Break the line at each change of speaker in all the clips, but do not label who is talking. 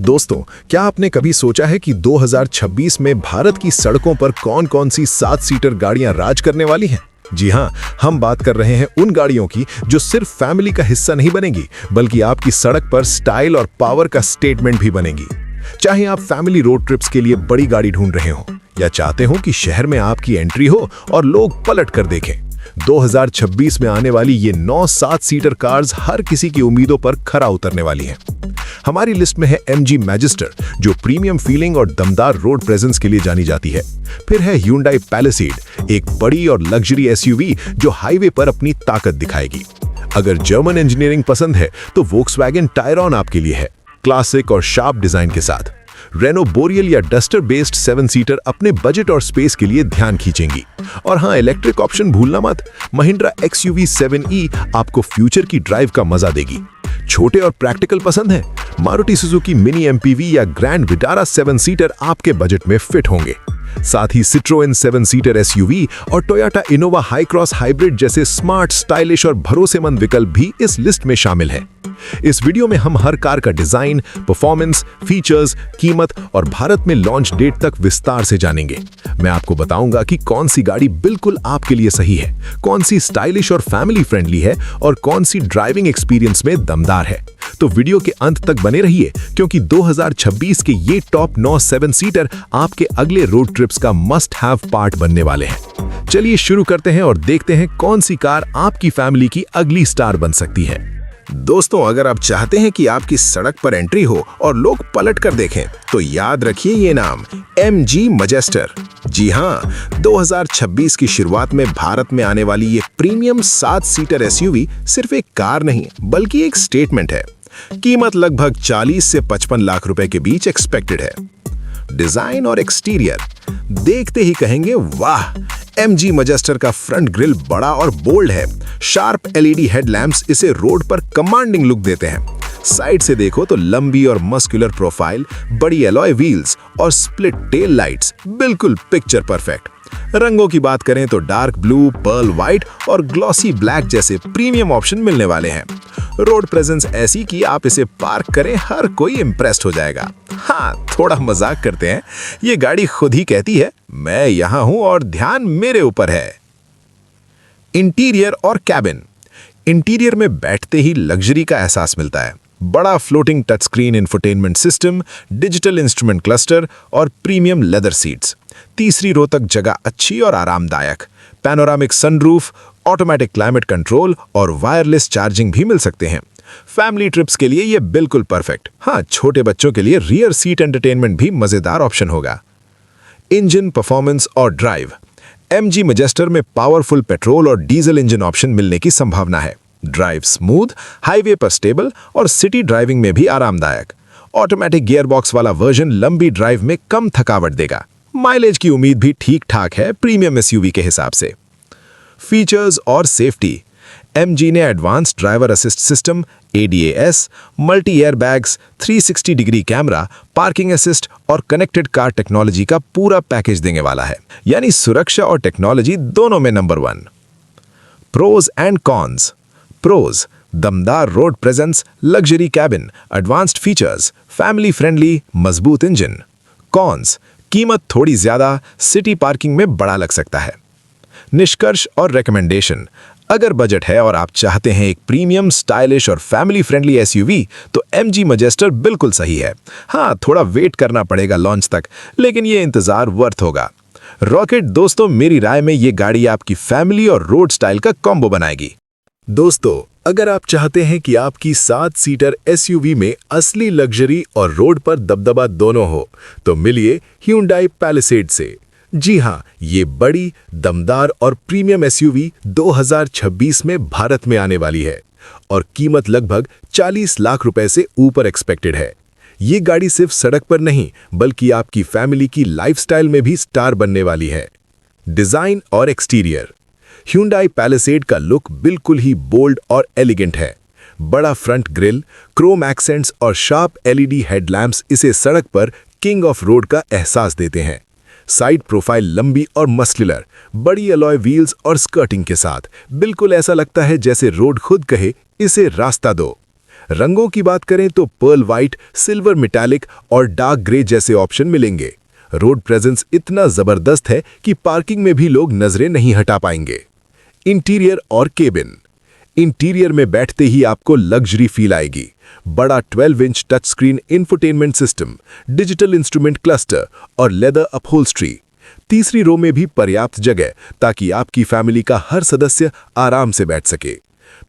दोस्तों, क्या आपने कभी सोचा है कि 2026 में भारत की सड़कों पर कौन-कौन सी 7 सीटर गाड़ियां राज करने वाली हैं? जी हां, हम बात कर रहे हैं उन गाड़ियों की जो सिर्फ फैमिली का हिस्सा नहीं बनेगी, बल्कि आपकी सड़क पर स्टाइल और पावर का स्टेटमेंट भी बनेगी। चाहे आप फैमिली रोड ट्रिप्स के लिए बड़ी गाड़ी ढूंढ रहे हो या चाहते हो कि शहर में आपकी एंट्री हो और लोग पलट कर देखें, 2026 में आने वाली ये 9 7 सीटर कार्स हर किसी की उम्मीदों पर खरा उतरने वाली हैं। हमारी लिस्ट में है MG मैजिस्टर, जो प्रीमियम फीलिंग और दमदार रोड प्रेजेंस के लिए जानी जाती है। फिर है Hyundai Palisade, एक बड़ी और लग्जरी SUV जो हाईवे पर अपनी ताकत दिखाएगी। अगर जर्मन इंजीनियरिंग पसंद है तो Volkswagen Tayron आपके लिए है, क्लासिक और शार्प डिजाइन के साथ। रेनो बोरियल या डस्टर बेस्ड 7 सीटर अपने बजट और स्पेस के लिए ध्यान खींचेंगी। और हाँ, इलेक्ट्रिक ऑप्शन भूलना मत, महिंद्रा XUV 7e आपको फ्यूचर की ड्राइव का मजा देगी। छोटे और प्रैक्टिकल पसंद है, मारुति सुजुकी मिनी MPV या ग्रैंड विटारा 7 सीटर आपके बजट में फिट होंगे। साथ ही सिट्रोएन 7 सीटर SUV और Toyota Innova high cross hybrid जैसे स्मार्ट, स्टाइलिश और भरोसेमंद विकल्प भी इस लिस्ट में शामिल हैं। इस वीडियो में हम हर कार का डिजाइन, परफॉर्मेंस, फीचर्स, कीमत और भारत में लॉन्च डेट तक विस्तार से जानेंगे। मैं आपको बताऊंगा कि कौन सी गाड़ी बिल्कुल आपके लिए सही है, कौन सी स्टाइलिश और फैमिली फ्रेंडली है और कौन सी ड्राइविंग एक्सपीरियंस में दमदार है। तो वीडियो के अंत तक बने रहिए, क्योंकि 2026 के ये टॉप 9 7 सीटर आपके अगले रोड ट्रिप्स का मस्ट हैव पार्ट बनने वाले हैं। चलिए शुरू करते हैं और देखते हैं कौन सी कार आपकी फैमिली की अगली स्टार बन सकती है। दोस्तों, अगर आप चाहते हैं कि आपकी सड़क पर एंट्री हो और लोग पलट कर देखें, तो याद रखिए ये नाम, MG मैजिस्टर। जी हाँ, 2026 की शुरुआत में भारत में आने वाली ये प्रीमियम 7 सीटर SUV सिर्फ एक कार नहीं, बल्कि एक स्टेटमेंट है। कीमत लगभग 40 से 55 लाख रुपए के बीच एक्सपेक्टेड है। डिजाइन और एक्सटीरियर देखते ही कहेंगे वाह। MG मैजिस्टर का फ्रंट ग्रिल बड़ा और बोल्ड है। शार्प LED हेडलैम्प्स इसे रोड पर कमांडिंग लुक देते हैं। साइड से देखो तो लंबी और मस्कुलर प्रोफाइल, बड़ी एलॉय व्हील्स और स्प्लिट टेल लाइट्स, बिल्कुल पिक्चर परफेक्ट। रंगों की बात करें तो डार्क ब्लू, पर्ल व्हाइट और ग्लॉसी ब्लैक जैसे प्रीमियम ऑप्शन मिलने वाले हैं। रोड प्रेजेंस ऐसी कि आप इसे पार्क करें, हर कोई इम्प्रेस्ड हो जाएगा। हाँ, थोड़ा मजाक करते हैं, ये गाड़ी खुद ही कहती है मैं यहां हूं और ध्यान मेरे ऊपर है। इंटीरियर और कैबिन। इंटीरियर में बैठते ही लग्जरी का एहसास मिलता है। बड़ा floating touch screen infotainment system, digital instrument cluster और प्रीमियम लेदर सीट्स। तीसरी रो तक जगह अच्छी और आरामदायक। Panoramic sunroof, automatic climate control और वायरलेस चार्जिंग भी मिल सकते हैं। फैमिली ट्रिप्स के लिए ये बिल्कुल परफेक्ट। हाँ, छोटे बच्चों के लिए रियर सीट एंटरटेनमेंट भी मजेदार ऑप्शन होगा। इंजन परफॉर्मेंस और ड्राइव। MG मैजिस्टर में पावरफुल पेट्रोल और डीजल इंजन ऑप्शन मिलने की संभावना है। ड्राइव स्मूथ, हाईवे पर स्टेबल और सिटी ड्राइविंग में भी आरामदायक। ऑटोमेटिक गियरबॉक्स वाला वर्जन लंबी ड्राइव में कम थकावट देगा। माइलेज की उम्मीद भी ठीक ठाक है प्रीमियम SUV के हिसाब से। फीचर्स और सेफ्टी। MG ने advance driver assist system, ADAS, multi airbags, 360 degree camera, parking assist और कनेक्टेड कार टेक्नोलॉजी का पूरा पैकेज देने वाला है, यानी सुरक्षा और टेक्नोलॉजी दोनों में number 1। Pros and cons. Pros: दमदार road presence, luxury cabin, advanced features, family friendly, मजबूत इंजन। कॉन्स: कीमत थोड़ी ज्यादा, सिटी पार्किंग में बड़ा लग सकता है। निष्कर्ष और रिकमेंडेशन। अगर बजट है और आप चाहते हैं एक प्रीमियम, स्टाइलिश और फैमिली फ्रेंडली SUV, तो MG मैजिस्टर बिल्कुल सही है। हाँ, थोड़ा वेट करना पड़ेगा लॉन्च तक, लेकिन ये इंतजार वर्थ होगा। रॉकेट दोस्तों, मेरी राय में ये गाड़ी आपकी फैमिली और रोड स्टाइल का कॉम्बो बनाएगी। दोस्तों, अगर आप चाहते हैं कि आपकी 7 सीटर SUV में असली लग्जरी और रोड पर दबदबा दोनों हो, तो मिलिए Hyundai Palisade से। जी हाँ, ये बड़ी, दमदार और प्रीमियम SUV 2026 में भारत में आने वाली है और कीमत लगभग 40 लाख रुपए से ऊपर एक्सपेक्टेड है। ये गाड़ी सिर्फ सड़क पर नहीं, बल्कि आपकी फैमिली की लाइफस्टाइल में भी स्टार बनने वाली है। डिजाइन और एक्सटीरियर। Hyundai Palisade का लुक बिल्कुल ही बोल्ड और एलिगेंट है। बड़ा फ्रंट ग्रिल, क्रोम एक्सेंट्स और शार्प LED हेडलैम्प्स इसे सड़क पर किंग ऑफ रोड का एहसास देते हैं। साइड प्रोफाइल लंबी और मस्कुलर, बड़ी अलॉय व्हील्स और स्कर्टिंग के साथ, बिल्कुल ऐसा लगता है जैसे रोड खुद कहे इसे रास्ता दो। रंगों की बात करें तो पर्ल वाइट, सिल्वर मेटालिक और डार्क ग्रे जैसे ऑप्शन मिलेंगे। रोड प्रेजेंस इतना जबरदस्त है कि पार्किंग में भी लोग नजरें नहीं हटा पाएंगे। इंटीरियर और केबिन। इंटीरियर में बैठते ही आपको लग्जरी फील आएगी। बड़ा 12 inch touch screen infotainment system, digital instrument cluster और लेदर अपहोल्स्ट्री। तीसरी रो में भी पर्याप्त जगह ताकि आपकी फैमिली का हर सदस्य आराम से बैठ सके।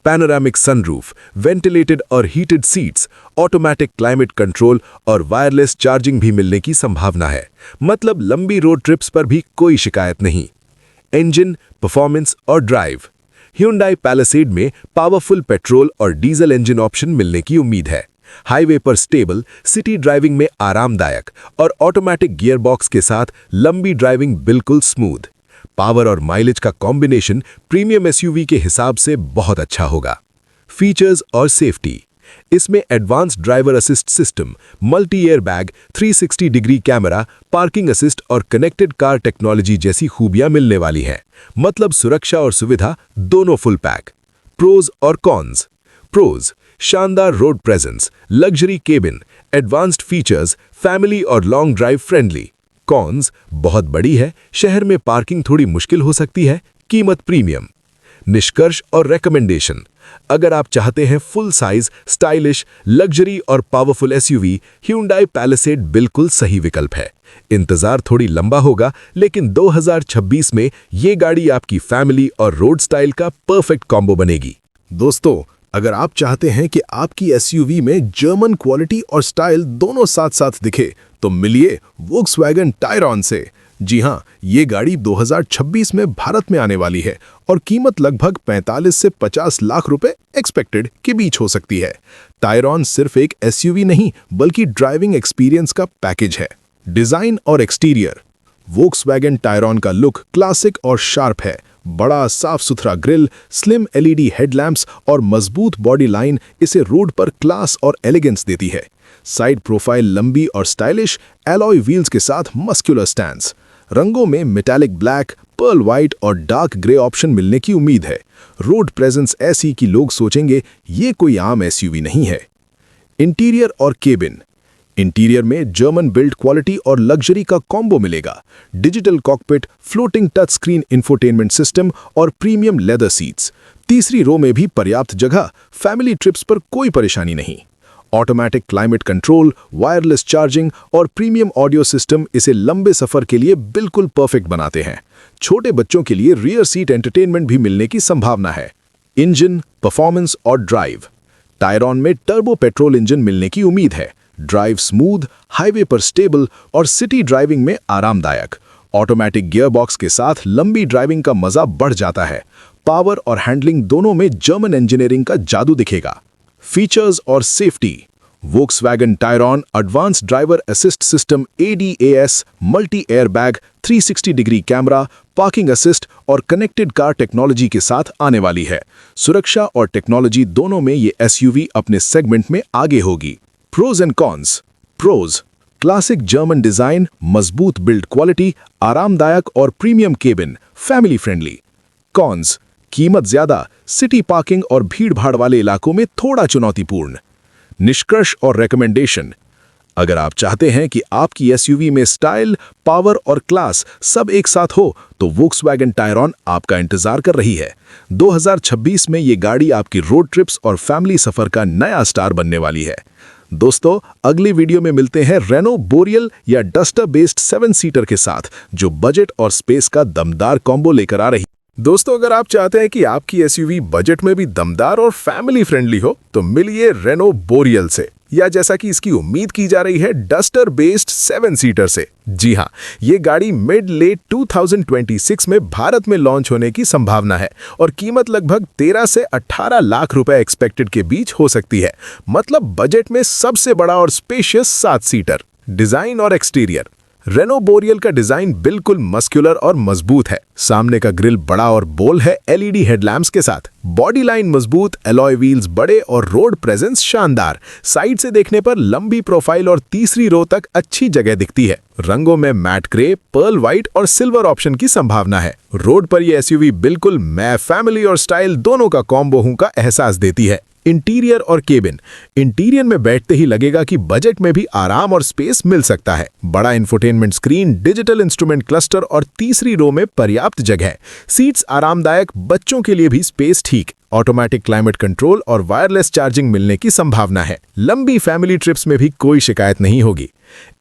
पैनोरामिक सनरूफ, वेंटिलेटेड और heated seats, automatic climate control और वायरलेस चार्जिंग भी मिलने की संभावना है। मतलब लंबी रोड ट्रिप्स पर भी कोई शिकायत नहीं। इंजन, परफॉर्मेंस और ड्राइव। Hyundai पैलेसेड में पावरफुल पेट्रोल और डीजल इंजन ऑप्शन मिलने की उम्मीद है। हाईवे पर स्टेबल, सिटी ड्राइविंग में आरामदायक और ऑटोमेटिक गियरबॉक्स के साथ लंबी ड्राइविंग बिल्कुल स्मूथ। पावर और माइलेज का कॉम्बिनेशन प्रीमियम एसयूवी के हिसाब से बहुत अच्छा होगा। फीचर्स और सेफ्टी। इसमें advance driver assist system, multi air bag, 360 degree camera, parking assist और कनेक्टेड कार टेक्नोलॉजी जैसी खूबियां मिलने वाली हैं। मतलब सुरक्षा और सुविधा दोनों फुल पैक। प्रोज और कॉन्स। प्रोज: शानदार road presence, luxury cabin, advanced features, family और लॉन्ग ड्राइव फ्रेंडली। कॉन्स: बहुत बड़ी है, शहर में पार्किंग थोड़ी मुश्किल हो सकती है, कीमत प्रीमियम। निष्कर्ष और रेकमेंडेशन। अगर आप चाहते हैं फुल साइज, स्टाइलिश, लग्जरी और पावरफुल एसयूवी, Hyundai पैलेसेड बिल्कुल सही विकल्प है। इंतजार थोड़ी लंबा होगा, लेकिन 2026 में ये गाड़ी आपकी फैमिली और रोड स्टाइल का परफेक्ट कॉम्बो बनेगी। दोस्तों, अगर आप चाहते हैं कि आपकी एसयूवी में जर्मन क्वालिटी और स्टाइल दोनों साथ साथ दिखे, तो मिलिए वोक्सवैगन टायरॉन से। जी हां, ये गाड़ी 2026 में भारत में आने वाली है और कीमत लगभग 45 से 50 लाख रुपए एक्सपेक्टेड के बीच हो सकती है। टायरॉन सिर्फ एक एसयूवी नहीं, बल्कि ड्राइविंग एक्सपीरियंस का पैकेज है। डिजाइन और एक्सटीरियर। वोक्सवैगन टायरॉन का लुक क्लासिक और शार्प है। बड़ा साफ सुथरा ग्रिल, स्लिम एलईडी हेडलैम्प्स और मजबूत बॉडी लाइन इसे रोड पर क्लास और एलिगेंस देती है। साइड प्रोफाइल लंबी और स्टाइलिश, एलॉय व्हील्स के साथ मस्कुलर स्टैंड्स। रंगों में मेटालिक ब्लैक, पर्ल वाइट और डार्क ग्रे ऑप्शन मिलने की उम्मीद है। रोड प्रेजेंस ऐसी कि लोग सोचेंगे ये कोई आम एसयूवी नहीं है। इंटीरियर और केबिन। इंटीरियर में जर्मन बिल्ड क्वालिटी और लग्जरी का कॉम्बो मिलेगा। Digital cockpit, floating touch screen infotainment system और प्रीमियम लेदर सीट्स। तीसरी रो में भी पर्याप्त जगह, फैमिली ट्रिप्स पर कोई परेशानी नहीं। Automatic climate control, wireless charging और प्रीमियम ऑडियो सिस्टम इसे लंबे सफर के लिए बिल्कुल परफेक्ट बनाते हैं। छोटे बच्चों के लिए रियर सीट एंटरटेनमेंट भी मिलने की संभावना है। इंजन, परफॉर्मेंस और ड्राइव। टायरॉन में टर्बो पेट्रोल इंजन मिलने की उम्मीद है। ड्राइव स्मूथ, हाईवे पर स्टेबल और सिटी ड्राइविंग में आरामदायक। ऑटोमेटिक गियरबॉक्स के साथ लंबी ड्राइविंग का मजा बढ़ जाता है। पावर और हैंडलिंग दोनों में जर्मन इंजीनियरिंग का जादू दिखेगा। फीचर्स और safety. Volkswagen Tyrone advance driver assist system ADAS, multi air bag, 360 degree camera, parking assist और कनेक्टेड कार टेक्नोलॉजी के साथ आने वाली है। सुरक्षा और टेक्नोलॉजी दोनों में ये एसयूवी अपने सेगमेंट में आगे होगी। Pros and cons. Pros: classic German design, मजबूत बिल्ड क्वालिटी, आरामदायक और premium cabin, family friendly. Cons: कीमत ज्यादा, सिटी पार्किंग और भीड़-भाड़ वाले इलाकों में थोड़ा चुनौतीपूर्ण। निष्कर्ष और रिकमेंडेशन। अगर आप चाहते हैं कि आपकी एसयूवी में स्टाइल, पावर और क्लास सब एक साथ हो, तो वोक्सवैगन टायरॉन आपका इंतजार कर रही है। 2026 में ये गाड़ी आपकी रोड ट्रिप्स और फैमिली सफर का नया स्टार बनने वाली है। दोस्तों, अगली वीडियो में मिलते हैं रेनो बोरियल या डस्टर बेस्ड 7 सीटर के साथ, जो बजट और स्पेस का दमदार कॉम्बो लेकर आ रही। दोस्तों, अगर आप चाहते हैं कि आपकी एसयूवी बजट में भी दमदार और फैमिली फ्रेंडली हो, तो मिलिए रेनो बोरियल से, या जैसा कि इसकी उम्मीद की जा रही है, डस्टर बेस्ड 7 सीटर से। जी हां, ये गाड़ी मिड लेट 2026 में भारत में लॉन्च होने की संभावना है और कीमत लगभग 13 से 18 लाख रुपए एक्सपेक्टेड के बीच हो सकती है। मतलब बजट में सबसे बड़ा और स्पेशियस 7 सीटर। डिजाइन और एक्सटीरियर। रेनो बोरियल का डिजाइन बिल्कुल मस्कुलर और मजबूत है। सामने का ग्रिल बड़ा और बोल्ड है, एलईडी हेडलैम्प्स के साथ। बॉडी लाइन मजबूत, एलॉय व्हील्स बड़े और रोड प्रेजेंस शानदार। साइड से देखने पर लंबी प्रोफाइल और तीसरी रो तक अच्छी जगह दिखती है। रंगों में मैट ग्रे, पर्ल वाइट और सिल्वर ऑप्शन की संभावना है। रोड पर यह एसयूवी बिल्कुल मैं फैमिली और स्टाइल दोनों का कॉम्बो हूं का एहसास देती है। इंटीरियर और केबिन। इंटीरियर में बैठते ही लगेगा कि बजट में भी आराम और स्पेस मिल सकता है। बड़ा infotainment screen, digital instrument cluster और तीसरी रो में पर्याप्त जगह। सीट्स आरामदायक, बच्चों के लिए भी स्पेस ठीक। ऑटोमेटिक क्लाइमेट कंट्रोल और वायरलेस चार्जिंग मिलने की संभावना है। लंबी फैमिली ट्रिप्स में भी कोई शिकायत नहीं होगी।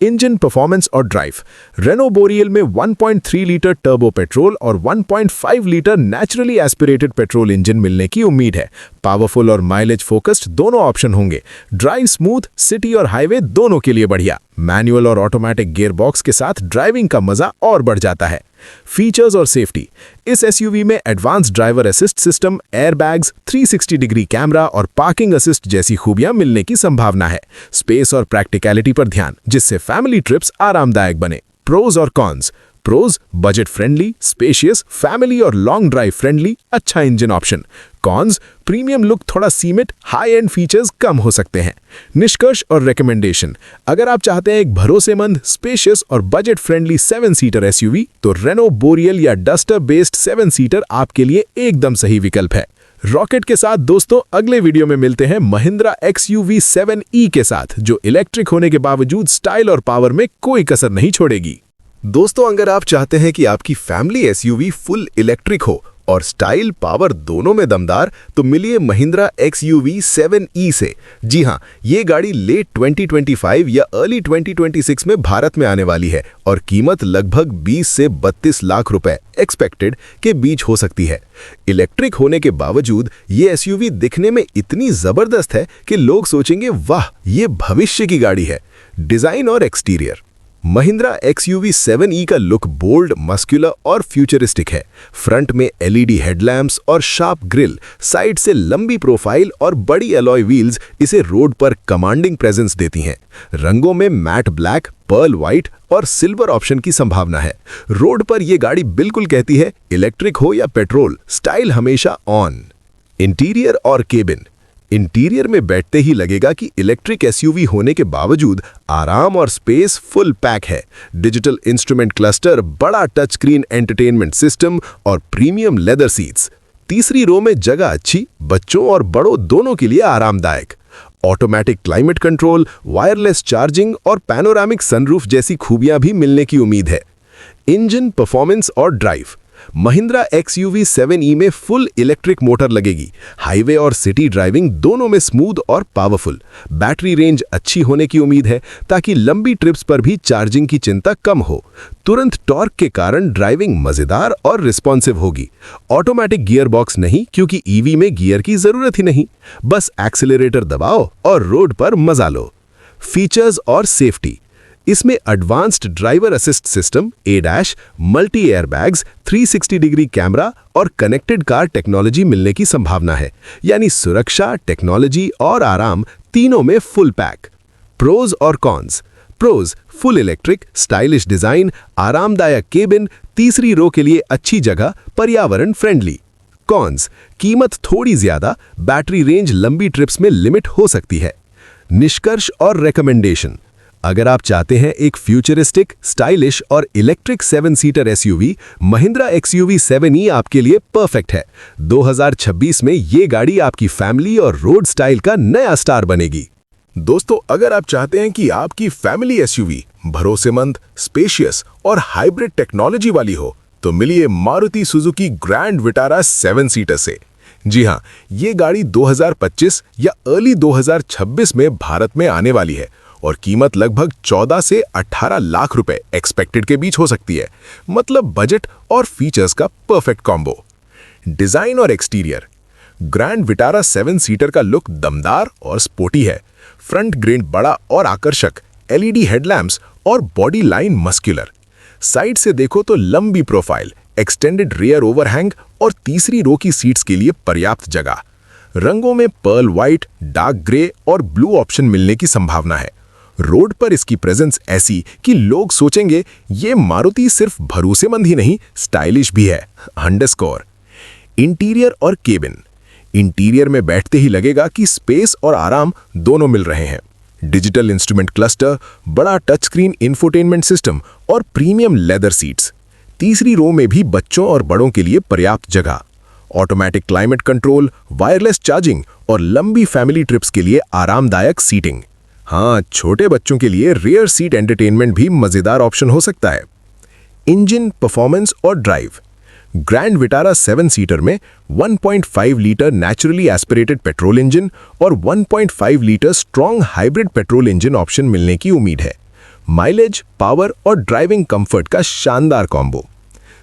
इंजन परफॉर्मेंस और ड्राइव। रेनो बोरियल में 1.3 लीटर टर्बो पेट्रोल और 1.5 litre naturally aspirated petrol engine मिलने की उम्मीद है। पावरफुल और माइलेज फोकस्ड दोनों ऑप्शन होंगे। ड्राइव स्मूथ, सिटी और हाईवे दोनों के लिए बढ़िया। मैनुअल और ऑटोमेटिक गियरबॉक्स के साथ ड्राइविंग का मजा और बढ़ जाता है। फीचर्स और सेफ्टी। इस एसयूवी में advance driver assist system, airbags, 360 degree camera और पार्किंग असिस्ट जैसी खूबियां मिलने की संभावना है। स्पेस और प्रैक्टिकलिटी पर ध्यान, जिससे फैमिली ट्रिप्स आरामदायक बने। प्रोज और cons. Pros, budget friendly, spacious, family और लॉन्ग ड्राइव फ्रेंडली, अच्छा engine option. Cons, premium look थोड़ा सीमित, हाई एंड फीचर्स कम हो सकते हैं। निष्कर्ष और रिकमेंडेशन। अगर आप चाहते हैं एक भरोसेमंद, स्पेशियस और बजट फ्रेंडली 7 सीटर एसयूवी, तो रेनो बोरियल या डस्टर बेस्ड 7 सीटर आपके लिए एकदम सही विकल्प है। रॉकेट के साथ दोस्तों अगले वीडियो में मिलते हैं महिंद्रा XUV 7e के साथ, जो इलेक्ट्रिक होने के बावजूद स्टाइल और पावर में कोई कसर नहीं छोड़ेगी। दोस्तों, अगर आप चाहते हैं कि आपकी फैमिली एसयूवी फुल इलेक्ट्रिक हो और स्टाइल पावर दोनों में दमदार, तो मिलिए महिंद्रा XUV 7e से। जी हां, ये गाड़ी लेट 2025 या अर्ली 2026 में भारत में आने वाली है और कीमत लगभग 20 से 32 लाख रुपए एक्सपेक्टेड के बीच हो सकती है। इलेक्ट्रिक होने के बावजूद ये एसयूवी दिखने में इतनी जबरदस्त है कि लोग सोचेंगे, वाह, ये भविष्य की गाड़ी है। डिजाइन और एक्सटीरियर। महिंद्रा XUV 7e का लुक बोल्ड, मस्कुलर और फ्यूचरिस्टिक है। फ्रंट में LED हेडलैम्प्स और शार्प ग्रिल, साइड से लंबी प्रोफाइल और बड़ी अलॉय व्हील्स इसे रोड पर कमांडिंग प्रेजेंस देती हैं। रंगों में मैट ब्लैक, पर्ल व्हाइट और सिल्वर ऑप्शन की संभावना है। रोड पर यह गाड़ी बिल्कुल कहती है, इलेक्ट्रिक हो या पेट्रोल, स्टाइल हमेशा ऑन। इंटीरियर और केबिन। इंटीरियर में बैठते ही लगेगा कि इलेक्ट्रिक एसयूवी होने के बावजूद आराम और स्पेस फुल पैक है। डिजिटल इंस्ट्रूमेंट क्लस्टर, बड़ा टच स्क्रीन एंटरटेनमेंट सिस्टम और प्रीमियम लेदर सीट्स। तीसरी रो में जगह अच्छी, बच्चों और बड़ों दोनों के लिए आरामदायक। Automatic climate control, wireless charging और पैनोरामिक सनरूफ जैसी खूबियां भी मिलने की उम्मीद है। इंजन परफॉर्मेंस और ड्राइव। महिंद्रा XUV 7e में फुल इलेक्ट्रिक मोटर लगेगी। हाईवे और सिटी ड्राइविंग दोनों में स्मूथ और पावरफुल। बैटरी रेंज अच्छी होने की उम्मीद है ताकि लंबी ट्रिप्स पर भी चार्जिंग की चिंता कम हो। तुरंत टॉर्क के कारण ड्राइविंग मजेदार और रिस्पॉन्सिव होगी। ऑटोमेटिक गियर बॉक्स नहीं, क्योंकि ईवी में गियर की जरूरत ही नहीं। बस एक्सीलरेटर दबाओ और रोड पर मजा लो। फीचर्स और सेफ्टी। इसमें advanced driver assist system, ADAS, multi airbags, 360 degree camera और कनेक्टेड कार टेक्नोलॉजी मिलने की संभावना है। यानी सुरक्षा, टेक्नोलॉजी और आराम तीनों में फुल पैक। प्रोज और cons. Pros, full electric, stylish design, आरामदायक केबिन, तीसरी रो के लिए अच्छी जगह, पर्यावरण फ्रेंडली। कॉन्स, कीमत थोड़ी ज्यादा, बैटरी रेंज लंबी ट्रिप्स में लिमिट हो सकती है। निष्कर्ष और रिकमेंडेशन। अगर आप चाहते हैं एक फ्यूचरिस्टिक, स्टाइलिश और electric 7 seater SUV, Mahindra XUV 7e आपके लिए परफेक्ट है। 2026 में ये गाड़ी आपकी फैमिली और रोड स्टाइल का नया स्टार बनेगी। दोस्तों, अगर आप चाहते हैं कि आपकी फैमिली एसयूवी भरोसेमंद, स्पेशियस और हाइब्रिड टेक्नोलॉजी वाली हो, तो मिलिए Maruti Suzuki grand Vitara 7 seater से। जी हां, ये गाड़ी 2025 या अर्ली 2026 में भारत में आने वाली है और कीमत लगभग 14 से 18 लाख रुपए एक्सपेक्टेड के बीच हो सकती है। मतलब बजट और फीचर्स का परफेक्ट कॉम्बो। डिजाइन और एक्सटीरियर। ग्रैंड विटारा 7 सीटर का लुक दमदार और स्पोर्टी है। फ्रंट ग्रिल बड़ा और आकर्षक, LED हेडलैम्प्स और बॉडी लाइन मस्कुलर। साइड से देखो तो लंबी प्रोफाइल, एक्सटेंडेड रियर ओवरहैंग और तीसरी रो की सीट्स के लिए पर्याप्त जगह। रंगों में पर्ल व्हाइट, डार्क ग्रे और ब्लू ऑप्शन मिलने की संभावना है। रोड पर इसकी प्रेजेंस ऐसी कि लोग सोचेंगे, ये मारुति सिर्फ भरोसेमंद ही नहीं, स्टाइलिश भी है। अंडरस्कोर। इंटीरियर और केबिन। इंटीरियर में बैठते ही लगेगा कि स्पेस और आराम दोनों मिल रहे हैं। डिजिटल इंस्ट्रूमेंट क्लस्टर, बड़ा टच स्क्रीन इंफोटेनमेंट सिस्टम और प्रीमियम लेदर सीट्स। तीसरी रो में भी बच्चों और बड़ों के लिए पर्याप्त जगह। Automatic climate control, wireless charging और लंबी फैमिली ट्रिप्स के लिए आरामदायक सीटिंग। हाँ, छोटे बच्चों के लिए रियर सीट एंटरटेनमेंट भी मजेदार ऑप्शन हो सकता है। इंजन, परफॉर्मेंस और ड्राइव। ग्रैंड विटारा 7 सीटर में 1.5 litre naturally aspirated petrol engine और 1.5 litre strong hybrid petrol engine option मिलने की उम्मीद है। माइलेज, पावर और ड्राइविंग कंफर्ट का शानदार combo.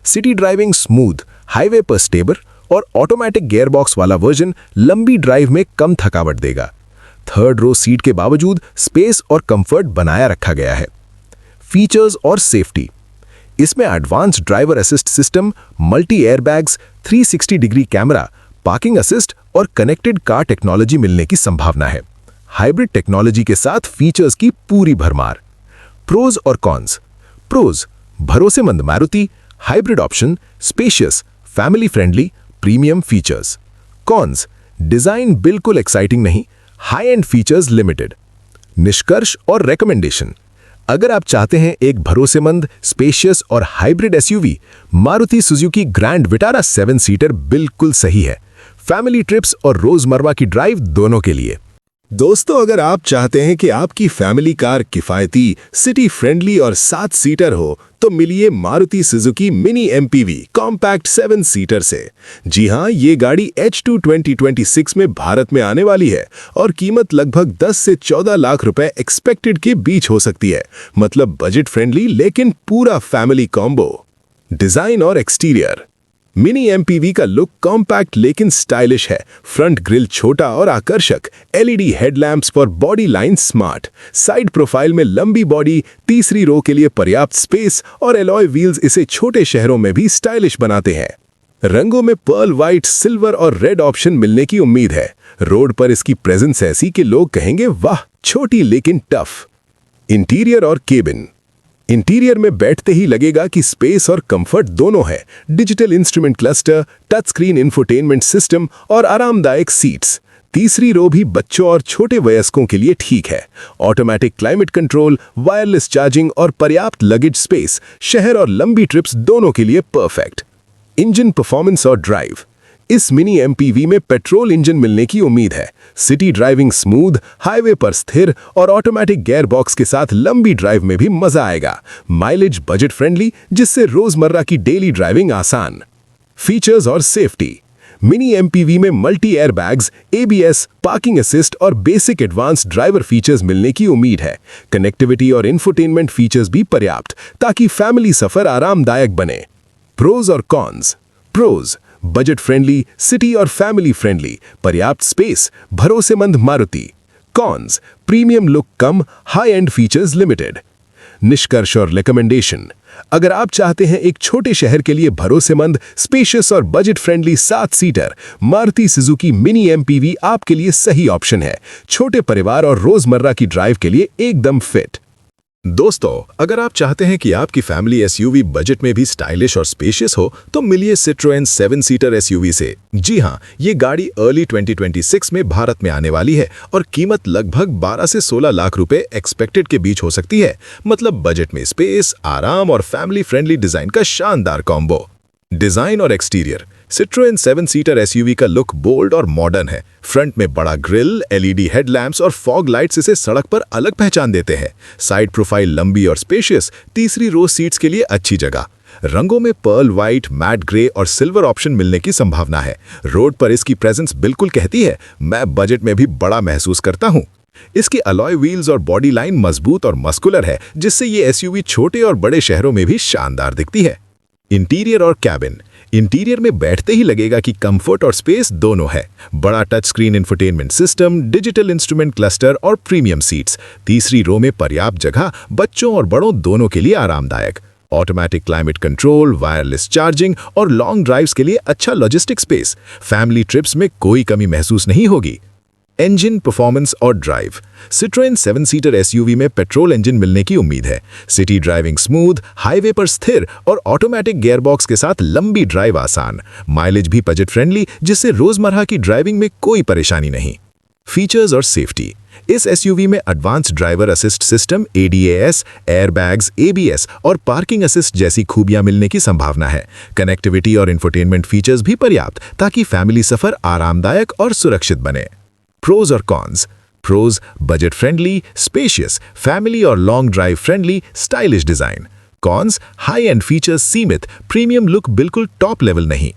City driving smooth, highway पर स्टेबल और ऑटोमेटिक गियरबॉक्स वाला वर्जन लंबी ड्राइव में कम थकावट देगा। थर्ड रो सीट के बावजूद स्पेस और कंफर्ट बनाया रखा गया है। फीचर्स और सेफ्टी। इसमें advance driver assist system, multi airbags, 360 degree camera, parking assist और कनेक्टेड कार टेक्नोलॉजी मिलने की संभावना है। हाइब्रिड टेक्नोलॉजी के साथ फीचर्स की पूरी भरमार। प्रोज और कॉन्स। प्रोज: भरोसेमंद Maruti, hybrid option, spacious, family friendly, premium features. Cons: design बिल्कुल एक्साइटिंग नहीं, हाई एंड फीचर्स लिमिटेड। निष्कर्ष और रेकमेंडेशन। अगर आप चाहते हैं एक भरोसेमंद, स्पेशियस और hybrid SUV, Maruti Suzuki grand Vitara 7 seater बिल्कुल सही है। फैमिली ट्रिप्स और रोजमर्रा की ड्राइव दोनों के लिए। दोस्तों, अगर आप चाहते हैं कि आपकी फैमिली कार किफायती, सिटी फ्रेंडली और 7 सीटर हो, तो मिलिए Maruti Suzuki mini MPV compact 7 seater से। जी हां, ये गाड़ी H2 2026 में भारत में आने वाली है और कीमत लगभग 10 से 14 लाख रुपए एक्सपेक्टेड के बीच हो सकती है। मतलब बजट फ्रेंडली लेकिन पूरा फैमिली कॉम्बो। डिजाइन और एक्सटीरियर। मिनी एमपीवी का लुक कॉम्पैक्ट लेकिन स्टाइलिश है। फ्रंट ग्रिल छोटा और आकर्षक, एलईडी हेडलैम्प्स पर body line smart, side profile में लंबी बॉडी, तीसरी रो के लिए पर्याप्त स्पेस और एलॉय व्हील्स इसे छोटे शहरों में भी स्टाइलिश बनाते हैं। रंगों में पर्ल व्हाइट, सिल्वर और रेड ऑप्शन मिलने की उम्मीद है। रोड पर इसकी प्रेजेंस ऐसी कि लोग कहेंगे, वाह, छोटी लेकिन टफ। इंटीरियर और केबिन। इंटीरियर में बैठते ही लगेगा कि स्पेस और कंफर्ट दोनों है। Digital instrument cluster, touch screen infotainment system और आरामदायक सीट्स। तीसरी रो भी बच्चों और छोटे वयस्कों के लिए ठीक है। Automatic climate control, wireless charging और पर्याप्त लगेज स्पेस शहर और लंबी ट्रिप्स दोनों के लिए परफेक्ट। इंजन, परफॉर्मेंस और ड्राइव। इस मिनी एमपीवी में पेट्रोल इंजन मिलने की उम्मीद है। सिटी ड्राइविंग स्मूथ, हाईवे पर स्थिर और ऑटोमेटिक गियर बॉक्स के साथ लंबी ड्राइव में भी मजा आएगा। माइलेज बजट फ्रेंडली, जिससे रोजमर्रा की डेली ड्राइविंग आसान। फीचर्स और सेफ्टी। मिनी एमपीवी में multi airbags, ABS, parking assist और बेसिक एडवांस ड्राइवर फीचर्स मिलने की उम्मीद है। कनेक्टिविटी और इंफोटेनमेंट फीचर्स भी पर्याप्त, ताकि फैमिली सफर आरामदायक बने। प्रोज और cons. Pros: budget friendly, city और फैमिली फ्रेंडली, पर्याप्त स्पेस, भरोसेमंद मारुति। कॉन्स: प्रीमियम लुक कम, हाई एंड फीचर्स लिमिटेड। निष्कर्ष और रिकमेंडेशन। अगर आप चाहते हैं एक छोटे शहर के लिए भरोसेमंद, स्पेशियस और budget friendly 7 seater, Maruti Suzuki mini MPV आपके लिए सही ऑप्शन है। छोटे परिवार और रोजमर्रा की ड्राइव के लिए एकदम फिट। दोस्तों, अगर आप चाहते हैं कि आपकी फैमिली एसयूवी बजट में भी स्टाइलिश और स्पेशियस हो, तो मिलिए सिट्रोएन 7 सीटर एसयूवी से। जी हां, ये गाड़ी अर्ली 2026 में भारत में आने वाली है और कीमत लगभग 12 से 16 लाख रुपए एक्सपेक्टेड के बीच हो सकती है। मतलब बजट में स्पेस, आराम और फैमिली फ्रेंडली डिजाइन का शानदार कॉम्बो। डिजाइन और एक्सटीरियर। सिट्रोएन 7 सीटर एसयूवी का लुक बोल्ड और मॉडर्न है। फ्रंट में बड़ा ग्रिल, एलईडी हेडलैम्प्स और फॉग लाइट्स इसे सड़क पर अलग पहचान देते हैं। साइड प्रोफाइल लंबी और स्पेशियस, तीसरी रो सीट्स के लिए अच्छी जगह। रंगों में पर्ल व्हाइट, मैट ग्रे और सिल्वर ऑप्शन मिलने की संभावना है। रोड पर इसकी प्रेजेंस बिल्कुल कहती है, मैं बजट में भी बड़ा महसूस करता हूँ। इसकी अलॉय व्हील्स और बॉडी लाइन मजबूत और मस्कुलर है, जिससे ये एसयूवी छोटे और बड़े शहरों में भी शानदार दिखती है। इंटीरियर और कैबिन। इंटीरियर में बैठते ही लगेगा कि कंफर्ट और स्पेस दोनों है। बड़ा touch screen infotainment system, digital instrument cluster और प्रीमियम सीट्स। तीसरी रो में पर्याप्त जगह, बच्चों और बड़ों दोनों के लिए आरामदायक। Automatic climate control, wireless charging और लॉन्ग ड्राइव्स के लिए अच्छा लॉजिस्टिक स्पेस। फैमिली ट्रिप्स में कोई कमी महसूस नहीं होगी। इंजन, परफॉर्मेंस और ड्राइव। सिट्रोएन 7 सीटर एसयूवी में पेट्रोल इंजन मिलने की उम्मीद है। सिटी ड्राइविंग स्मूथ, हाईवे पर स्थिर और ऑटोमेटिक गियरबॉक्स के साथ लंबी ड्राइव आसान। माइलेज भी बजट फ्रेंडली, जिससे रोजमर्रा की ड्राइविंग में कोई परेशानी नहीं। फीचर्स और सेफ्टी। इस एसयूवी में advanced driver assist system, ADAS, airbags, ABS और पार्किंग असिस्ट जैसी खूबियां मिलने की संभावना है। कनेक्टिविटी और इंफोटेनमेंट फीचर्स भी पर्याप्त, ताकि फैमिली सफर आरामदायक और सुरक्षित बने। प्रोज और cons. Pros: budget friendly, spacious, family और long drive friendly, stylish design. Cons: high end features सीमित, प्रीमियम लुक बिल्कुल टॉप लेवल नहीं।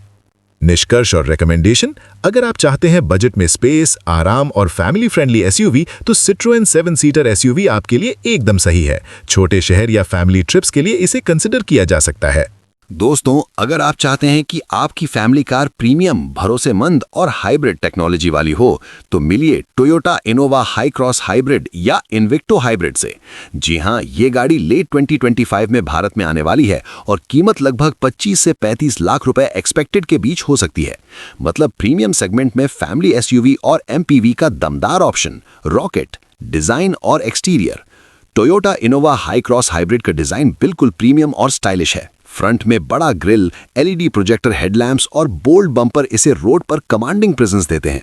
निष्कर्ष और रिकमेंडेशन: अगर आप चाहते हैं बजट में स्पेस, आराम और फैमिली फ्रेंडली एसयूवी, तो सिट्रोएन 7 सीटर एसयूवी आपके लिए एकदम सही है। छोटे शहर या फैमिली ट्रिप्स के लिए इसे कंसिडर किया जा सकता है।
दोस्तों, अगर आप चाहते हैं कि आपकी फैमिली कार प्रीमियम, भरोसेमंद और हाइब्रिड टेक्नोलॉजी वाली हो, तो मिलिए Toyota Innova high cross hybrid या इन्विक्टो हाइब्रिड से। जी हां, ये गाड़ी लेट 2025 में भारत में आने वाली है और कीमत लगभग 25 से 35 लाख रुपए एक्सपेक्टेड के बीच हो सकती है। मतलब प्रीमियम सेगमेंट में फैमिली एसयूवी और एमपीवी का दमदार ऑप्शन। रॉकेट, डिजाइन और exterior. Toyota Innova high cross hybrid का डिजाइन बिल्कुल प्रीमियम और स्टाइलिश है। फ्रंट में बड़ा ग्रिल, एलईडी प्रोजेक्टर हेडलैम्प्स और बोल्ड बम्पर इसे रोड पर कमांडिंग प्रेजेंस देते हैं।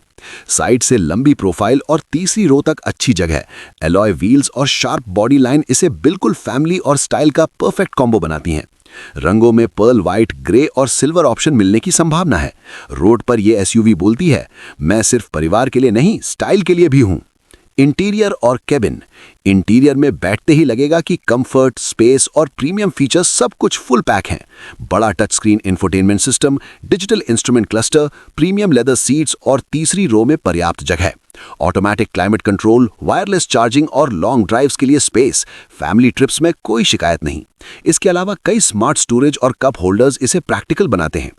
साइड से लंबी प्रोफाइल और तीसरी रो तक अच्छी जगह, एलॉय व्हील्स और शार्प बॉडी लाइन इसे बिल्कुल फैमिली और स्टाइल का परफेक्ट कॉम्बो बनाती हैं। रंगों में पर्ल व्हाइट, ग्रे और सिल्वर ऑप्शन मिलने की संभावना है। रोड पर यह एसयूवी बोलती है, मैं सिर्फ परिवार के लिए नहीं, स्टाइल के लिए भी हूं। इंटीरियर और केबिन। इंटीरियर में बैठते ही लगेगा कि कंफर्ट, स्पेस और प्रीमियम फीचर्स सब कुछ फुल पैक हैं। बड़ा touch screen infotainment system, digital instrument cluster, premium leather seats और तीसरी रो में पर्याप्त जगह। Automatic climate control, wireless charging और लॉन्ग ड्राइव्स के लिए स्पेस। फैमिली ट्रिप्स में कोई शिकायत नहीं। इसके अलावा कई स्मार्ट स्टोरेज और कप होल्डर्स इसे प्रैक्टिकल बनाते हैं।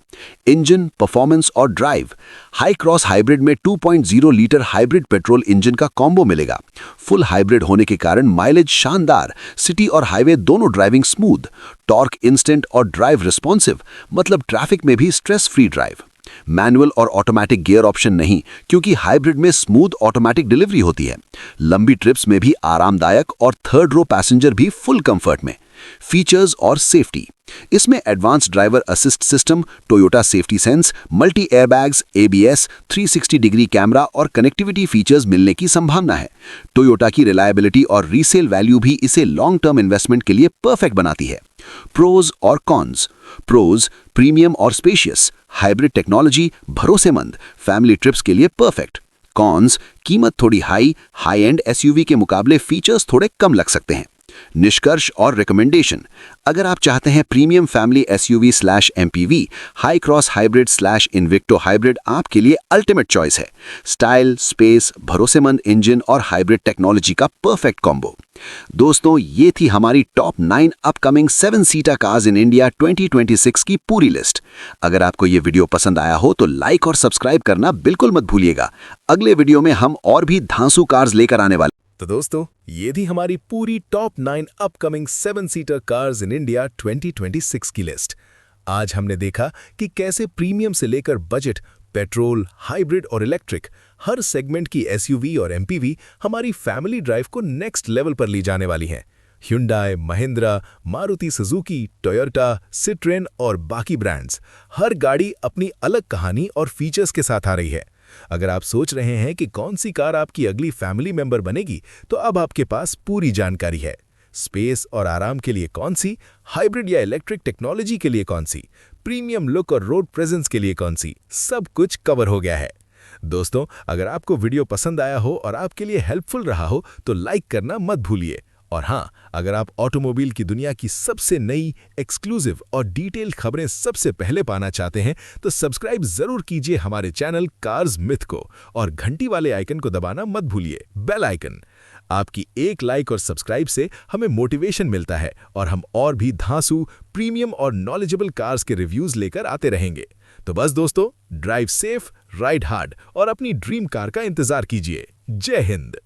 इंजन, परफॉर्मेंस और ड्राइव। हाई क्रॉस हाइब्रिड में 2.0 लीटर हाइब्रिड पेट्रोल इंजन का कॉम्बो मिलेगा। फुल हाइब्रिड होने के कारण माइलेज शानदार, सिटी और हाईवे दोनों ड्राइविंग स्मूथ। टॉर्क इंस्टेंट और ड्राइव रिस्पॉन्सिव, मतलब ट्रैफिक में भी स्ट्रेस फ्री ड्राइव। मैनुअल और ऑटोमेटिक गियर ऑप्शन नहीं, क्योंकि हाइब्रिड में स्मूथ ऑटोमेटिक डिलीवरी होती है। लंबी ट्रिप्स में भी आरामदायक और थर्ड रो पैसेंजर भी फुल कंफर्ट में। फीचर्स और सेफ्टी। इसमें advance driver assist system, Toyota safety sense, multi airbags, ABS, 360 degree camera और कनेक्टिविटी फीचर्स मिलने की संभावना है। टोयोटा की रिलायबिलिटी और रीसेल वैल्यू भी इसे लॉन्ग टर्म इन्वेस्टमेंट के लिए परफेक्ट बनाती है। प्रोज और कॉन्स। प्रोज: प्रीमियम और स्पेशियस, हाइब्रिड टेक्नोलॉजी, भरोसेमंद, फैमिली ट्रिप्स के लिए परफेक्ट। कॉन्स: कीमत थोड़ी हाई एंड एसयूवी के मुकाबले फीचर्स थोड़े कम लग सकते हैं। निष्कर्ष और रिकमेंडेशन: अगर आप चाहते हैं premium family SUV slash MPV, high cross hybrid slash Invicto hybrid आपके लिए अल्टीमेट चॉइस है। स्टाइल, स्पेस, भरोसेमंद इंजन और हाइब्रिड टेक्नोलॉजी का परफेक्ट कॉम्बो। दोस्तों, ये थी हमारी top 9 upcoming 7 seater cars in India 2026 की पूरी लिस्ट। अगर आपको ये वीडियो पसंद आया हो तो लाइक और सब्सक्राइब करना बिल्कुल मत भूलिएगा। अगले वीडियो में हम और भी धांसू कार्स लेकर आने वाले।
तो दोस्तों, ये थी हमारी पूरी top 9 upcoming 7 seater cars in India 2026 की लिस्ट। आज हमने देखा कि कैसे प्रीमियम से लेकर बजट, पेट्रोल, हाइब्रिड और इलेक्ट्रिक हर सेगमेंट की एसयूवी और एमपीवी हमारी फैमिली ड्राइव को नेक्स्ट लेवल पर ले जाने वाली हैं। Hyundai, Mahindra, Maruti Suzuki, Toyota, Citroen और बाकी ब्रांड्स, हर गाड़ी अपनी अलग कहानी और फीचर्स के साथ आ रही है। अगर आप सोच रहे हैं कि कौन सी कार आपकी अगली फैमिली मेंबर बनेगी, तो अब आपके पास पूरी जानकारी है। स्पेस और आराम के लिए कौन सी, हाइब्रिड या इलेक्ट्रिक टेक्नोलॉजी के लिए कौन सी, प्रीमियम लुक और रोड प्रेजेंस के लिए कौन सी, सब कुछ कवर हो गया है। दोस्तों, अगर आपको वीडियो पसंद आया हो और आपके लिए हेल्पफुल रहा हो तो लाइक करना मत भूलिए। और हाँ, अगर आप ऑटोमोबाइल की दुनिया की सबसे नई, एक्सक्लूसिव और डिटेल खबरें सबसे पहले पाना चाहते हैं तो सब्सक्राइब जरूर कीजिए हमारे चैनल कार्स मिथ को और घंटी वाले आइकन को दबाना मत भूलिए, बेल आइकन। आपकी एक लाइक और सब्सक्राइब से हमें मोटिवेशन मिलता है और हम और भी धांसू, प्रीमियम और नॉलेजेबल कार्स के रिव्यूज लेकर आते रहेंगे। तो बस दोस्तों, ड्राइव सेफ, राइड हार्ड और अपनी ड्रीम कार का इंतजार कीजिए। जय हिंद।